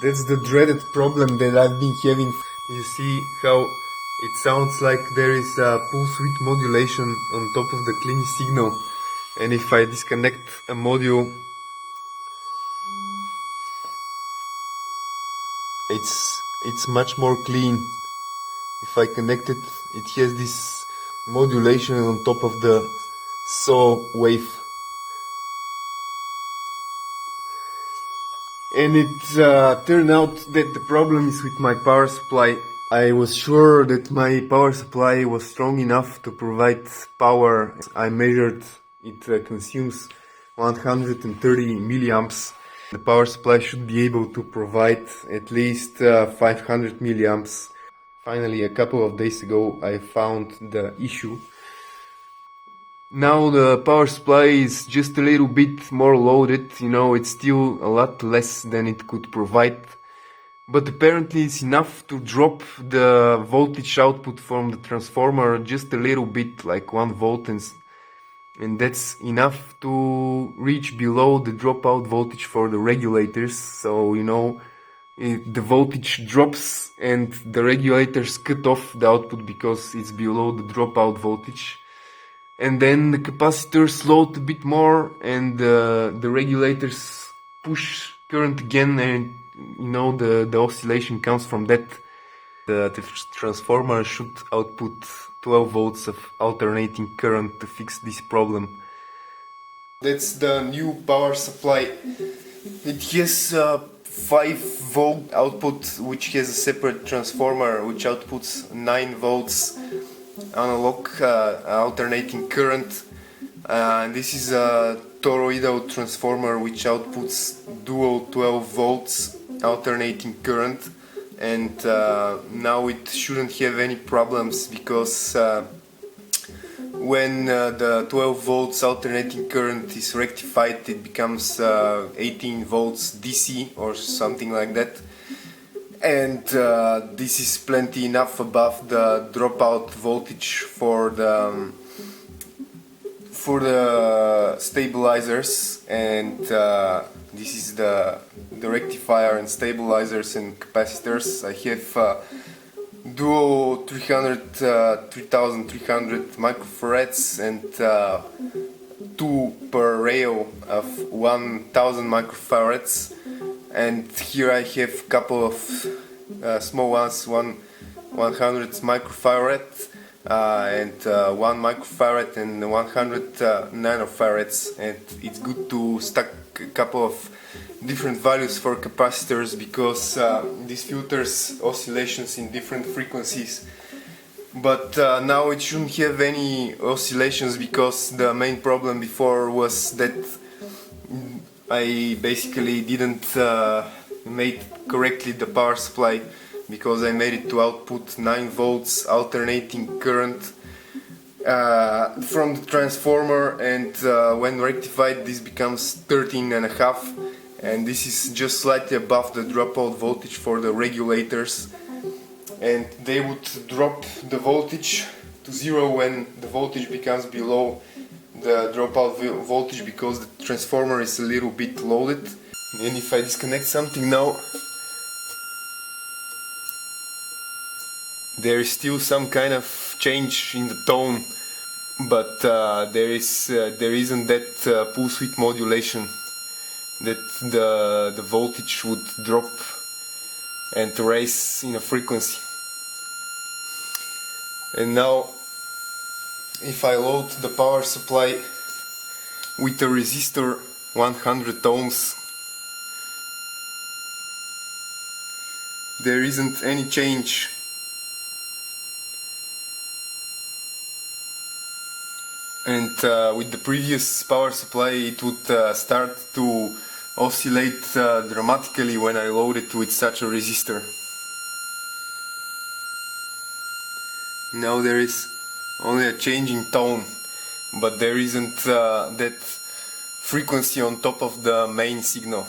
That's the dreaded problem that I've been having. You see how it sounds like there is a pulse width modulation on top of the clean signal, and if I disconnect a module, it's much more clean. If I connect it, it has this modulation on top of the saw wave. And it turned out that the problem is with my power supply. I was sure that my power supply was strong enough to provide power. I measured it consumes 130 milliamps. The power supply should be able to provide at least 500 milliamps. Finally, a couple of days ago, I found the issue. Now the power supply is just a little bit more loaded, it's still a lot less than it could provide, but apparently it's enough to drop the voltage output from the transformer just a little bit, like 1 volt, and that's enough to reach below the dropout voltage for the regulators. So, the voltage drops and the regulators cut off the output because it's below the dropout voltage. And then the capacitors load a bit more, and the regulators push current again, and the oscillation comes from that. The transformer should output 12 volts of alternating current to fix this problem. That's the new power supply. It has 5 volt output, which has a separate transformer which outputs 9 volts analog alternating current. This is a toroidal transformer which outputs dual 12 volts alternating current, and now it shouldn't have any problems, because when the 12 volts alternating current is rectified, it becomes 18 volts DC or something like that. And this is plenty enough above the dropout voltage for the stabilizers, and this is the rectifier and stabilizers and capacitors. I have dual 3300 microfarads and 2 per rail of 1000 microfarads. And here I have a couple of small ones, 100 microfarad and 1 microfarad and 100 nanofarads. And it's good to stack a couple of different values for capacitors, because this filters oscillations in different frequencies. But now it shouldn't have any oscillations, because the main problem before was that I basically didn't made correctly the power supply, because I made it to output 9 volts alternating current from the transformer, and when rectified this becomes 13.5, and this is just slightly above the dropout voltage for the regulators, and they would drop the voltage to 0 when the voltage becomes below the dropout voltage, because the transformer is a little bit loaded. And if I disconnect something now, there is still some kind of change in the tone, but there isn't that pulse width modulation that the voltage would drop and raise in a frequency. And now, if I load the power supply with a resistor 100 ohms, there isn't any change. And with the previous power supply it would start to oscillate dramatically when I load it with such a resistor. Now there is only a change in tone, but there isn't that frequency on top of the main signal.